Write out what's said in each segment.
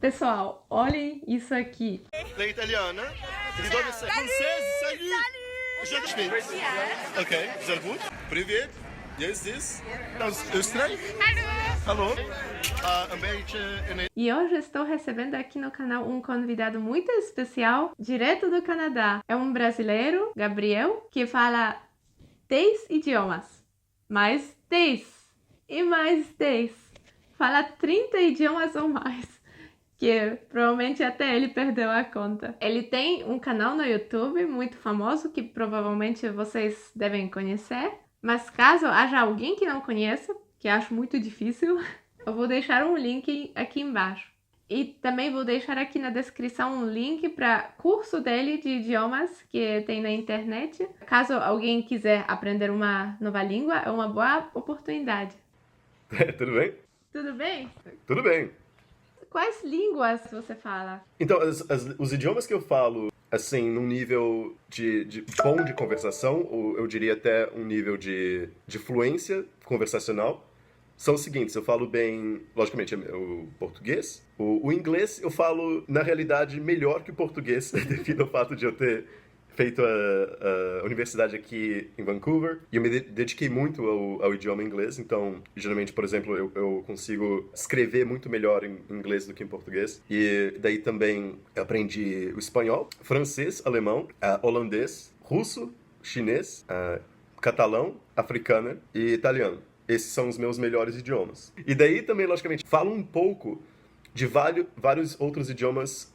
Pessoal, olhem isso aqui. Lei italiana. Die Donne ist Française. Salut. Je t'appelle. Okay, sehr gut. Privet. Yes, this. Aus Österreich. Hallo. Een beetje in E hoje estou recebendo aqui no canal um convidado muito especial, direto do Canadá. É um brasileiro, Gabriel, que fala 10 idiomas. Mais 10 e mais 10. Fala 30 idiomas ou mais. Que provavelmente até ele perdeu a conta. Ele tem um canal no YouTube muito famoso que provavelmente vocês devem conhecer. Mas caso haja alguém que não conheça, que acho muito difícil, eu vou deixar um link aqui embaixo. E também vou deixar aqui na descrição um link para curso dele de idiomas que tem na internet. Caso alguém quiser aprender uma nova língua, é uma boa oportunidade. Tudo bem? Tudo bem? Tudo bem. Quais línguas você fala? Então, os idiomas que eu falo, assim, num nível de bom de conversação, ou eu diria até um nível de fluência conversacional, são os seguintes. Eu falo bem, logicamente, o português. O inglês eu falo, na realidade, melhor que o português, devido ao fato de eu ter feito a universidade aqui em Vancouver, e eu me dediquei muito ao idioma inglês, então, geralmente, por exemplo, eu consigo escrever muito melhor em inglês do que em português, e daí também aprendi o espanhol, francês, alemão, holandês, russo, chinês, catalão, africano e italiano. Esses são os meus melhores idiomas. E daí também, logicamente, falo um pouco de vários outros idiomas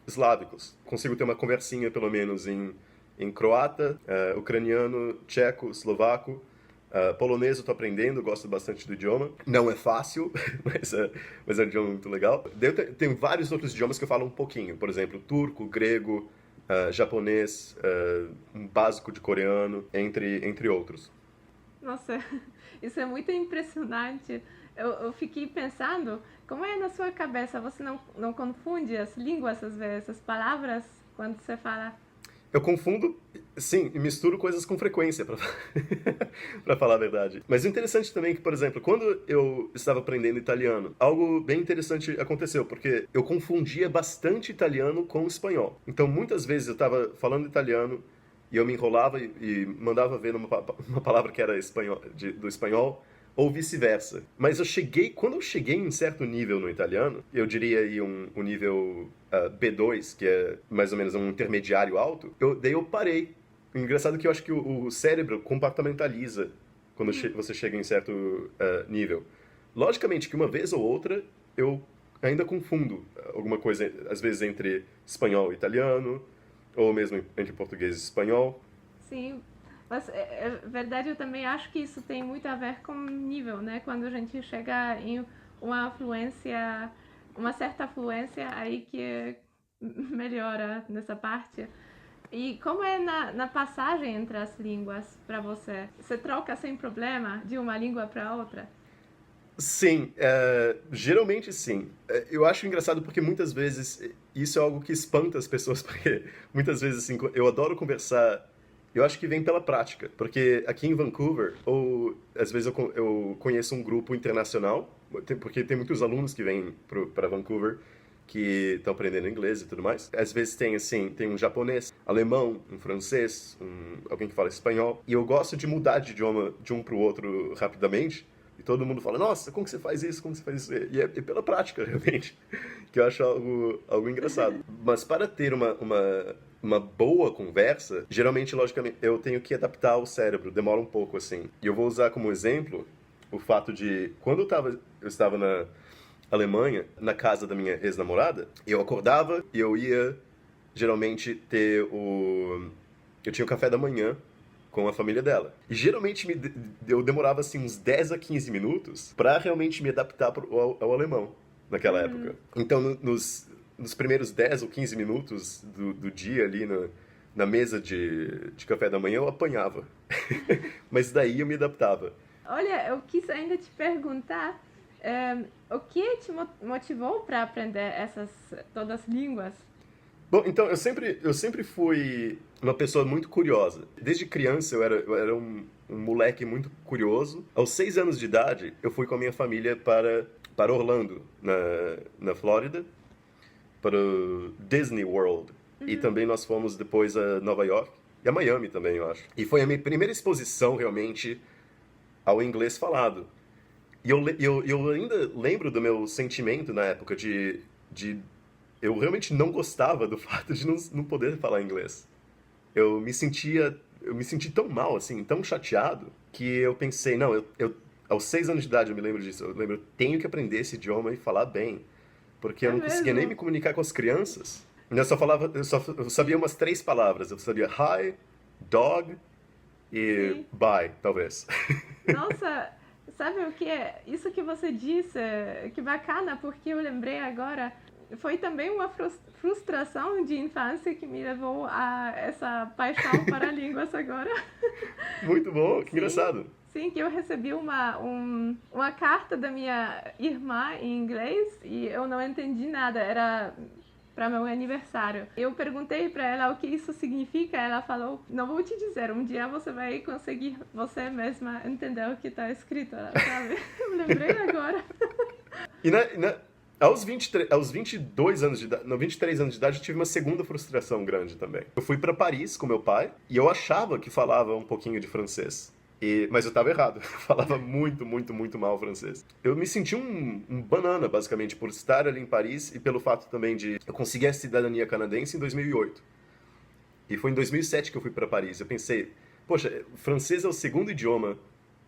eslávicos. Consigo ter uma conversinha, pelo menos, em croata, ucraniano, tcheco, eslovaco. Polonês eu estou aprendendo, gosto bastante do idioma. Não é fácil, mas é um idioma muito legal. Daí eu tenho vários outros idiomas que eu falo um pouquinho. Por exemplo, turco, grego, japonês, um básico de coreano, entre outros. Nossa, isso é muito impressionante. Eu fiquei pensando, como é na sua cabeça? Você não confunde as línguas às vezes, as palavras, quando você fala? Eu confundo, sim, e misturo coisas com frequência, para falar a verdade. Mas o interessante também é que, por exemplo, quando eu estava aprendendo italiano, algo bem interessante aconteceu, porque eu confundia bastante italiano com espanhol. Então, muitas vezes eu estava falando italiano e eu me enrolava e mandava ver uma palavra que era do espanhol, ou vice-versa. Mas quando eu cheguei em um certo nível no italiano, eu diria aí um nível B2, que é mais ou menos um intermediário alto, daí eu parei. O engraçado é que eu acho que o cérebro compartimentaliza quando você chega em certo nível. Logicamente que uma vez ou outra eu ainda confundo alguma coisa, às vezes entre espanhol e italiano, ou mesmo entre português e espanhol. Sim. Mas, é verdade, eu também acho que isso tem muito a ver com nível, né? Quando a gente chega em uma certa fluência, aí que melhora nessa parte. E como é na passagem entre as línguas para você? Você troca sem problema de uma língua para outra? Sim, geralmente sim. Eu acho engraçado porque muitas vezes isso é algo que espanta as pessoas, porque muitas vezes assim, eu adoro conversar. Eu acho que vem pela prática, porque aqui em Vancouver, ou às vezes eu conheço um grupo internacional, porque tem muitos alunos que vêm para Vancouver que estão aprendendo inglês e tudo mais. Às vezes tem um japonês, alemão, um francês, alguém que fala espanhol, e eu gosto de mudar de idioma de um para o outro rapidamente, e todo mundo fala, nossa, como que você faz isso? Como você faz isso? E é pela prática, realmente, que eu acho algo engraçado. Mas para ter uma boa conversa, geralmente, logicamente, eu tenho que adaptar o cérebro, demora um pouco, assim. E eu vou usar como exemplo o fato de, quando eu estava na Alemanha, na casa da minha ex-namorada, eu acordava e eu ia, geralmente, eu tinha o café da manhã com a família dela. E geralmente eu demorava, assim, uns 10 a 15 minutos para realmente me adaptar ao alemão, naquela época. Então, nos primeiros 10 ou 15 minutos do dia ali na mesa de café da manhã, eu apanhava. Mas daí eu me adaptava. Olha, eu quis ainda te perguntar o que te motivou para aprender todas as línguas? Bom, então, eu sempre fui uma pessoa muito curiosa. Desde criança eu era um moleque muito curioso. Aos 6 anos de idade, eu fui com a minha família para Orlando, na Flórida. para o Disney World. E também nós fomos depois a Nova York e a Miami também, eu acho. E foi a minha primeira exposição, realmente, ao inglês falado. E eu ainda lembro do meu sentimento na época de eu realmente não gostava do fato de não poder falar inglês. Eu me senti tão mal, assim, tão chateado, que eu pensei, não, aos 6 anos de idade eu me lembro disso, eu lembro, eu tenho que aprender esse idioma e falar bem, porque eu não conseguia nem me comunicar com as crianças. Eu sabia umas 3 palavras, eu sabia hi, dog e Sim. bye, talvez. Nossa, sabe o que é? Isso que você disse, que bacana, porque eu lembrei agora, foi também uma frustração de infância que me levou a essa paixão para línguas agora. Muito bom, que Sim. engraçado. Sim, que eu recebi uma carta da minha irmã em inglês e eu não entendi nada, era para meu aniversário. Eu perguntei para ela o que isso significa, ela falou, não vou te dizer, um dia você vai conseguir você mesma entender o que está escrito, sabe? Eu lembrei agora. E aos 22 anos de idade, não, 23 anos de idade, eu tive uma segunda frustração grande também. Eu fui para Paris com meu pai e eu achava que falava um pouquinho de francês. Mas eu estava errado. Eu falava muito, muito, muito mal francês. Eu me senti um banana, basicamente, por estar ali em Paris e pelo fato também de eu conseguir a cidadania canadense em 2008. E foi em 2007 que eu fui para Paris. Eu pensei, poxa, francês é o segundo idioma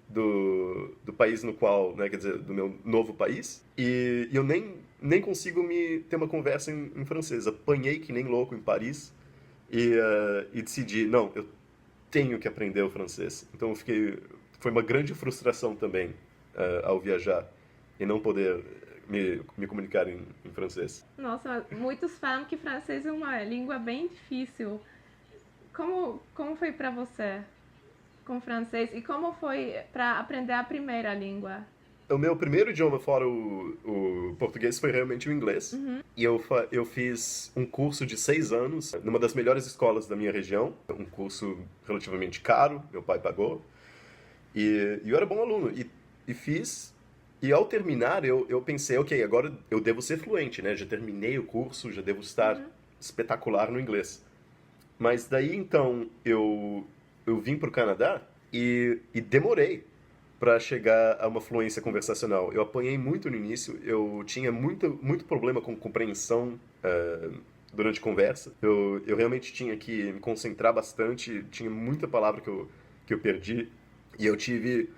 do país no qual, né, quer dizer, do meu novo país, e eu nem consigo ter uma conversa em francês. Apanhei que nem louco em Paris e decidi, não, eu tenho que aprender o francês. Então foi uma grande frustração também ao viajar e não poder me comunicar em francês. Nossa, muitos falam que francês é uma língua bem difícil. Como foi para você com francês e como foi para aprender a primeira língua? O meu primeiro idioma fora o português foi realmente o inglês. E eu fiz um curso de 6 anos numa das melhores escolas da minha região. Um curso relativamente caro, meu pai pagou. E eu era bom aluno. E fiz. E ao terminar, eu pensei, ok, agora eu devo ser fluente, né? Já terminei o curso, já devo estar espetacular no inglês. Mas daí, então, eu vim para o Canadá e demorei para chegar a uma fluência conversacional. Eu apanhei muito no início, eu tinha muito problema com compreensão durante conversa. Eu realmente tinha que me concentrar bastante, tinha muita palavra que eu perdi. E eu tive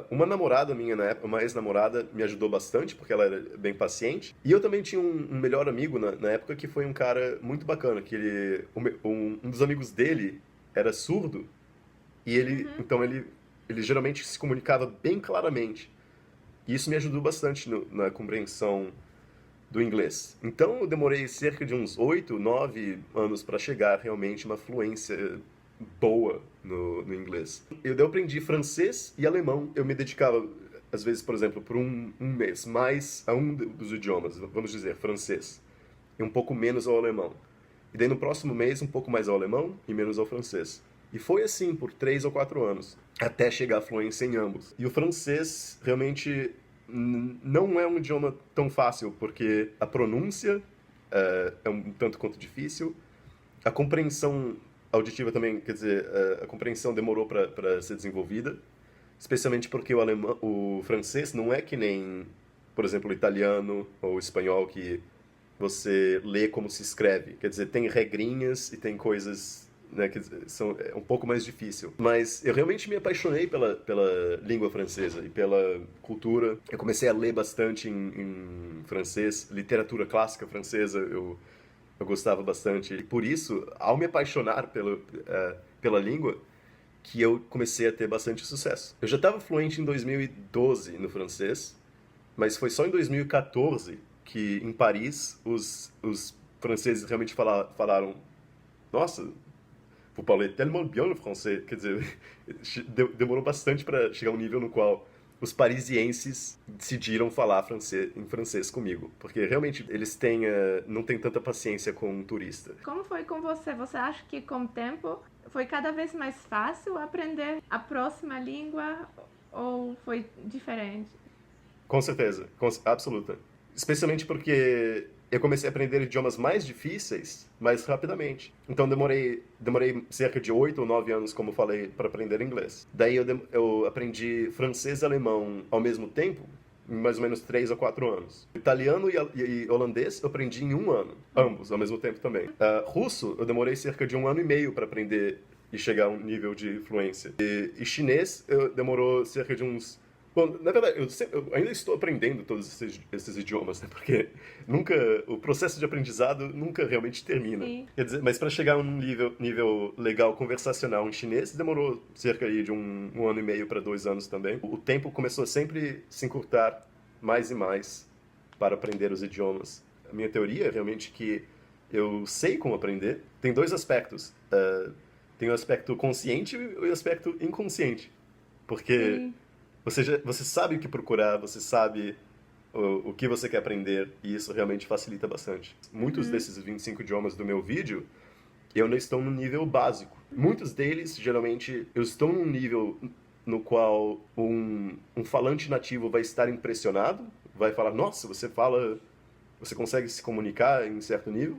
uma namorada minha na época, uma ex-namorada, me ajudou bastante, porque ela era bem paciente. E eu também tinha um melhor amigo na época que foi um cara muito bacana, que um dos amigos dele era surdo, e então ele geralmente se comunicava bem claramente. E isso me ajudou bastante na compreensão do inglês. Então eu demorei cerca de uns 8, 9 anos para chegar realmente a uma fluência boa no inglês. Eu aprendi francês e alemão. Eu me dedicava, às vezes, por exemplo, por um mês mais a um dos idiomas, vamos dizer, francês, e um pouco menos ao alemão. E daí no próximo mês um pouco mais ao alemão e menos ao francês. E foi assim por 3 ou 4 anos, até chegar à fluência em ambos. E o francês realmente não é um idioma tão fácil, porque a pronúncia é um tanto quanto difícil, a compreensão auditiva também, quer dizer, a compreensão demorou para ser desenvolvida, especialmente porque o francês não é que nem, por exemplo, o italiano ou o espanhol, que você lê como se escreve. Quer dizer, tem regrinhas e tem coisas, né, que é um pouco mais difícil. Mas eu realmente me apaixonei pela língua francesa e pela cultura. Eu comecei a ler bastante em francês, literatura clássica francesa, eu gostava bastante. E por isso, ao me apaixonar pela língua, que eu comecei a ter bastante sucesso. Eu já estava fluente em 2012 no francês, mas foi só em 2014 que, em Paris, os franceses realmente falaram: nossa, vous parlez tellement bien le français. Quer dizer, demorou bastante para chegar a um nível no qual os parisienses decidiram falar em francês comigo, porque realmente eles não têm tanta paciência com um turista. Como foi com você? Você acha que com o tempo foi cada vez mais fácil aprender a próxima língua ou foi diferente? Com certeza, absoluta. Especialmente porque eu comecei a aprender idiomas mais difíceis mais rapidamente. Então demorei cerca de 8 ou 9 anos, como eu falei, para aprender inglês. Daí eu aprendi francês e alemão ao mesmo tempo, em mais ou menos 3 ou 4 anos. Italiano e holandês eu aprendi em 1 ano, ambos ao mesmo tempo também. Russo eu demorei cerca de 1 ano e meio para aprender e chegar a um nível de fluência. E chinês demorou cerca de uns... Bom, na verdade, eu ainda estou aprendendo todos esses idiomas, né? Porque o processo de aprendizado nunca realmente termina. Sim. Quer dizer, mas para chegar a um nível legal conversacional em chinês, demorou cerca aí de 1 ano e meio para 2 anos também. O tempo começou a sempre se encurtar mais e mais para aprender os idiomas. A minha teoria é realmente que eu sei como aprender. Tem 2 aspectos. Tem o aspecto consciente e o aspecto inconsciente. Porque... Sim. Você sabe o que procurar, você sabe o que você quer aprender, e isso realmente facilita bastante. Muitos desses 25 idiomas do meu vídeo, eu não estou no nível básico. Muitos deles, geralmente, eu estou num nível no qual um falante nativo vai estar impressionado, vai falar, nossa, você consegue se comunicar em certo nível.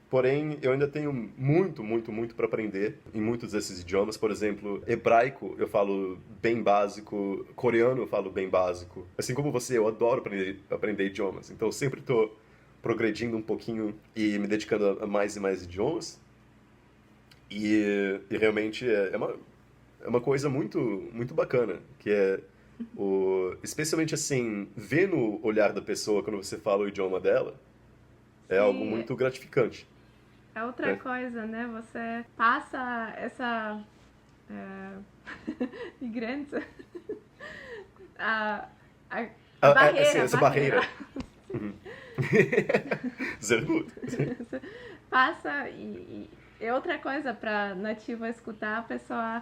Porém, eu ainda tenho muito, muito, muito para aprender em muitos desses idiomas. Por exemplo, hebraico eu falo bem básico, coreano eu falo bem básico. Assim como você, eu adoro aprender idiomas. Então, eu sempre estou progredindo um pouquinho e me dedicando a mais e mais idiomas. E realmente é uma coisa muito, muito bacana, que é especialmente assim, ver no olhar da pessoa quando você fala o idioma dela, é algo muito gratificante. É outra coisa, né? Você passa essa grenze, a barreira. Essa barreira. Sehr gut. Passa e é outra coisa para nativo escutar a pessoa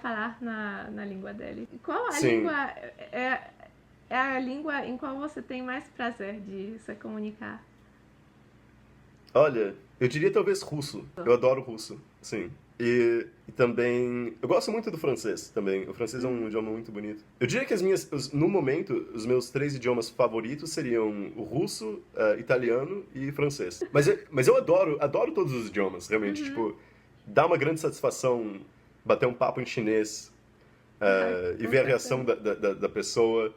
falar na língua dele. Qual a língua é a língua em qual você tem mais prazer de se comunicar? Olha, eu diria talvez russo. Eu adoro russo, sim. E também... Eu gosto muito do francês também. O francês é um idioma muito bonito. Eu diria que no momento, os meus 3 idiomas favoritos seriam o russo, italiano e francês. Mas eu adoro todos os idiomas, realmente. Tipo, dá uma grande satisfação bater um papo em chinês e ver a reação da pessoa.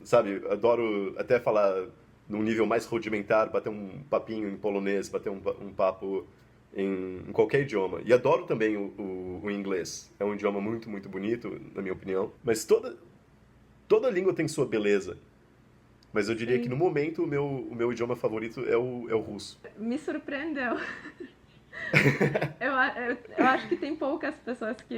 Sabe, adoro até falar num nível mais rudimentar, bater um papinho em polonês, bater um papo em qualquer idioma. E adoro também o inglês. É um idioma muito, muito bonito, na minha opinião. Mas toda língua tem sua beleza. Mas eu diria que no momento o meu idioma favorito é o russo. Me surpreendeu. eu acho que tem poucas pessoas que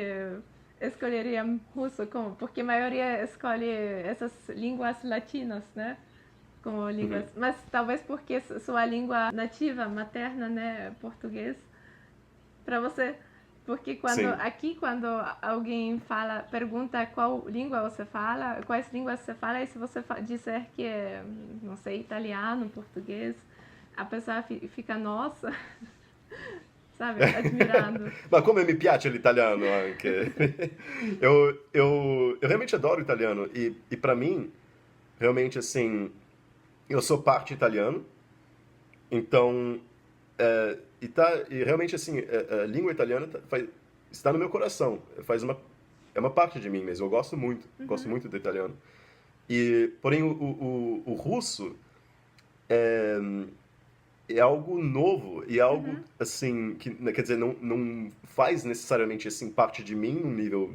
escolheriam russo, porque a maioria escolhe essas línguas latinas, né? Como línguas, mas talvez porque sua língua nativa, materna, né, português, para você, porque quando alguém pergunta qual língua você fala, quais línguas você fala, e se você disser que é, não sei, italiano, português, a pessoa fica, nossa, sabe, admirando. Ma come mi piace l'italiano anche. Eu realmente adoro o italiano e para mim, realmente assim, eu sou parte italiano, então, e realmente assim, a língua italiana está no meu coração, é uma parte de mim mesmo, eu gosto muito do italiano. Porém, o russo é algo novo e algo, assim, que, quer dizer, não faz necessariamente, assim, parte de mim num nível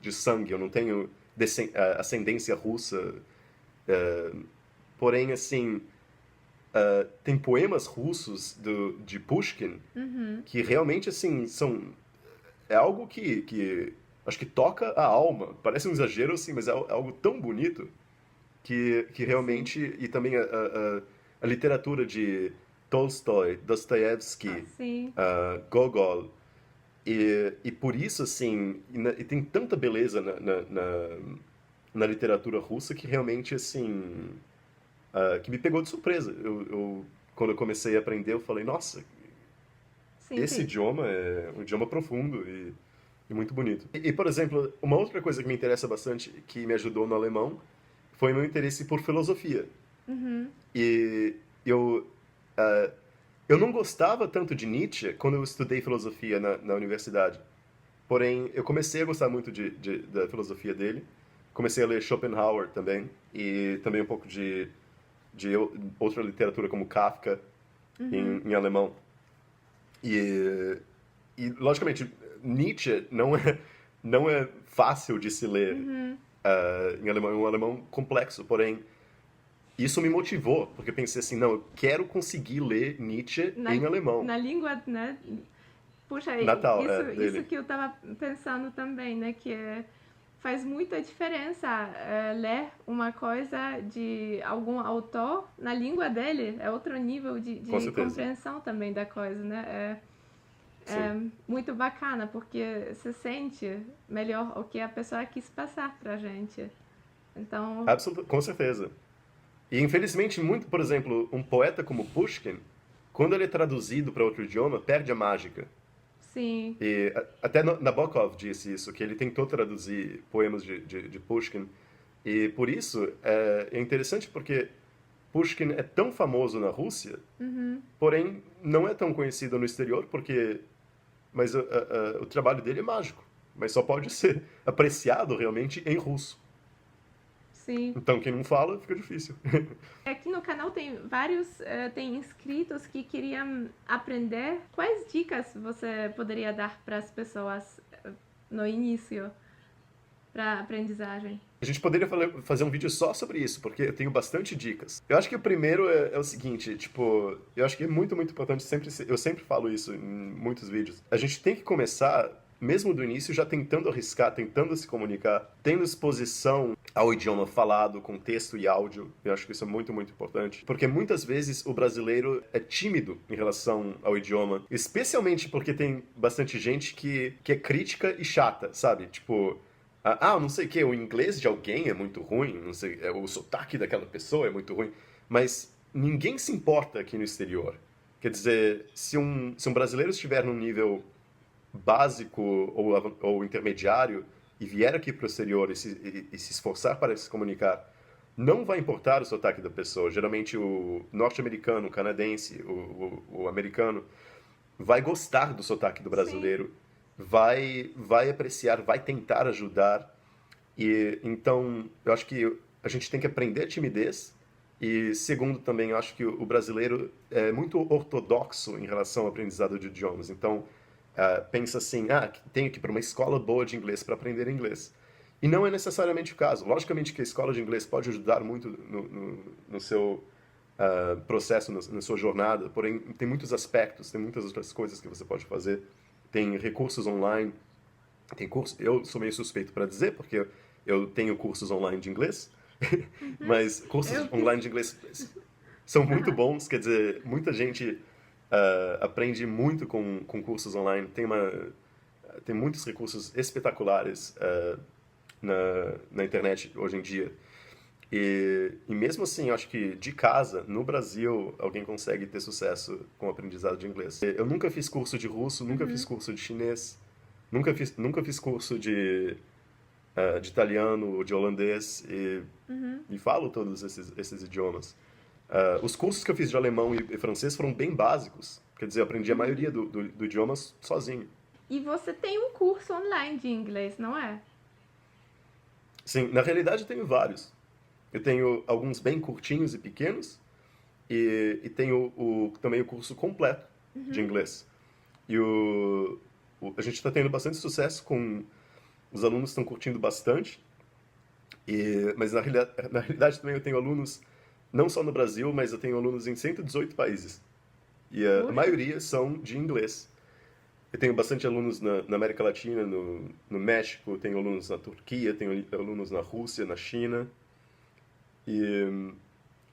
de sangue, eu não tenho ascendência russa. Porém, assim, tem poemas russos de Pushkin que realmente, assim, é algo que acho que toca a alma. Parece um exagero, assim, mas é algo tão bonito que realmente... E também a literatura de Tolstói, Dostoiévski, Gogol. E por isso, assim, e tem tanta beleza na literatura russa que realmente, assim... que me pegou de surpresa. Quando eu comecei a aprender, eu falei, nossa, esse idioma é um idioma profundo e muito bonito. Por exemplo, uma outra coisa que me interessa bastante, que me ajudou no alemão, foi meu interesse por filosofia. eu, uh, eu não gostava tanto de Nietzsche quando eu estudei filosofia na universidade. Porém, eu comecei a gostar muito da filosofia dele. Comecei a ler Schopenhauer também, e também um pouco de outra literatura como Kafka, em alemão. E, logicamente, Nietzsche não é fácil de se ler em alemão. É um alemão complexo, porém, isso me motivou, porque eu pensei assim, não, eu quero conseguir ler Nietzsche em alemão. Na língua, né? Puxa, Natal, isso que eu estava pensando também, né? Faz muita diferença ler uma coisa de algum autor na língua dele. É outro nível de compreensão também da coisa, né? É muito bacana, porque você sente melhor o que a pessoa quis passar pra gente. Então... Com certeza. E, infelizmente, por exemplo, um poeta como Pushkin, quando ele é traduzido para outro idioma, perde a mágica. Sim. E até Nabokov disse isso, que ele tentou traduzir poemas de Pushkin. E, por isso, é interessante porque Pushkin é tão famoso na Rússia, porém não é tão conhecido no exterior, mas o trabalho dele é mágico. Mas só pode ser apreciado realmente em russo. Sim. Então, quem não fala, fica difícil. Aqui no canal tem vários tem inscritos que queriam aprender. Quais dicas você poderia dar para as pessoas no início para aprendizagem? A gente poderia fazer um vídeo só sobre isso, porque eu tenho bastante dicas. Eu acho que o primeiro é o seguinte, tipo, eu acho que é muito, muito importante, eu sempre falo isso em muitos vídeos. A gente tem que começar, mesmo do início, já tentando arriscar, tentando se comunicar, tendo exposição ao idioma falado, com texto e áudio. Eu acho que isso é muito, muito importante. Porque muitas vezes o brasileiro é tímido em relação ao idioma, especialmente porque tem bastante gente que é crítica e chata, sabe? Tipo, não sei o que, o inglês de alguém é muito ruim, não sei, o sotaque daquela pessoa é muito ruim, mas ninguém se importa aqui no exterior. Quer dizer, se um brasileiro estiver num nível básico ou intermediário e vier aqui para o exterior e se esforçar para se comunicar, não vai importar o sotaque da pessoa. Geralmente o norte-americano, o canadense, o americano vai gostar do sotaque do brasileiro, vai apreciar, vai tentar ajudar. E então eu acho que a gente tem que aprender timidez. E segundo também, eu acho que o brasileiro é muito ortodoxo em relação ao aprendizado de idiomas. Então pensa assim, tenho que ir para uma escola boa de inglês para aprender inglês. E não é necessariamente o caso. Logicamente que a escola de inglês pode ajudar muito no seu processo, na sua jornada, porém tem muitos aspectos, tem muitas outras coisas que você pode fazer. Tem recursos online, eu sou meio suspeito para dizer, porque eu tenho cursos online de inglês, mas cursos online de inglês são muito bons, quer dizer, muita gente aprende muito com cursos online. Tem muitos recursos espetaculares na internet hoje em dia. E mesmo assim, eu acho que de casa, no Brasil, alguém consegue ter sucesso com o aprendizado de inglês. Eu nunca fiz curso de russo, nunca fiz curso de chinês, nunca fiz curso de italiano ou de holandês e falo todos esses idiomas. Os cursos que eu fiz de alemão e francês foram bem básicos. Quer dizer, eu aprendi a maioria do idioma sozinho. E você tem um curso online de inglês, não é? Sim, na realidade eu tenho vários. Eu tenho alguns bem curtinhos e pequenos e tenho também o curso completo de inglês. E a gente está tendo bastante sucesso com... Os alunos estão curtindo bastante. Mas na realidade também eu tenho alunos, não só no Brasil, mas eu tenho alunos em 118 países. E a maioria são de inglês. Eu tenho bastante alunos na América Latina, no México, tenho alunos na Turquia, tenho alunos na Rússia, na China. E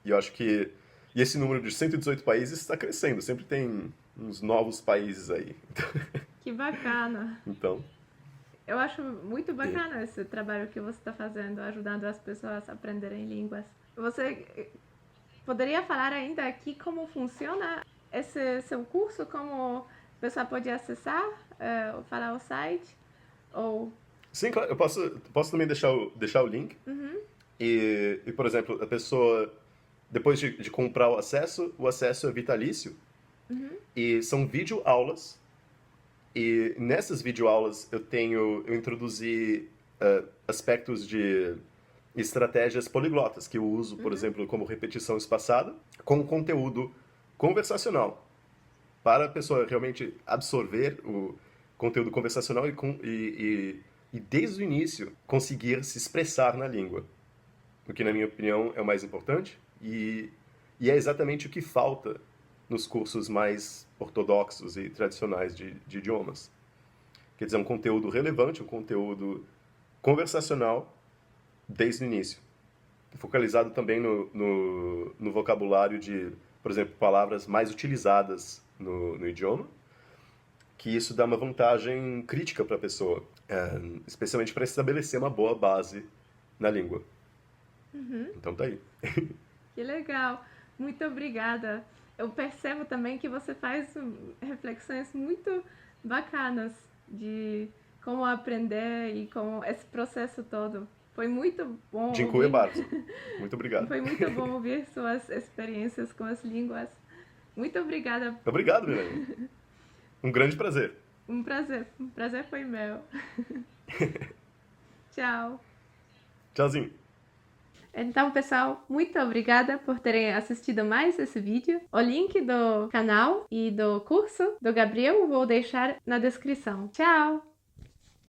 eu acho que esse número de 118 países está crescendo. Sempre tem uns novos países aí. Que bacana. Então... Eu acho muito bacana esse trabalho que você está fazendo, ajudando as pessoas a aprenderem línguas. Você poderia falar ainda aqui como funciona esse seu curso? Como a pessoa pode acessar, falar o site? Ou... Sim, claro. Eu posso também deixar o link. E, por exemplo, a pessoa depois de comprar o acesso é vitalício. E são videoaulas. E nessas videoaulas eu introduzi aspectos de estratégias poliglotas, que eu uso, por exemplo, como repetição espaçada, com conteúdo conversacional, para a pessoa realmente absorver o conteúdo conversacional e desde o início conseguir se expressar na língua. O que, na minha opinião, é o mais importante e é exatamente o que falta nos cursos mais ortodoxos e tradicionais de idiomas. Quer dizer, um conteúdo relevante, um conteúdo conversacional desde o início. Focalizado também no vocabulário de, por exemplo, palavras mais utilizadas no idioma, que isso dá uma vantagem crítica para a pessoa, especialmente para estabelecer uma boa base na língua. Então tá aí. Que legal, muito obrigada. Eu percebo também que você faz reflexões muito bacanas de como aprender e como esse processo todo. Foi muito bom. Dziękuję bardzo. Muito obrigado. Foi muito bom ouvir suas experiências com as línguas. Muito obrigada. Obrigado, Milene. Um grande prazer. Um prazer. Um prazer foi meu. Tchau. Tchauzinho. Então, pessoal, muito obrigada por terem assistido mais esse vídeo. O link do canal e do curso do Gabriel eu vou deixar na descrição. Tchau!